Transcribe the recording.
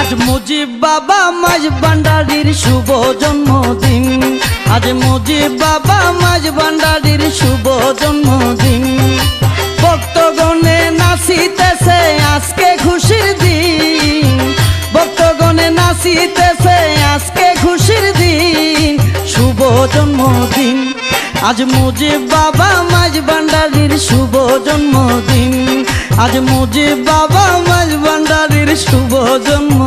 আজ মুজিব বাবা মাঝ ভান্ডারীর শুভ জন্মদিন। আজ মুজিব বাবা মাঝ ভান্ডারীর শুভ জন্মদিন। ভক্তগণে নাচিতেছে আজকে খুশির দিন। ভক্তগণে নাচিতেছে আজকে খুশির দিন, শুভ জন্মদিন। আজ মুজিব বাবা মাঝ ভান্ডারীর শুভ জন্মদিন। আজ মুজিব বাবা মাঝ ভান্ডারীর শুভ জন্ম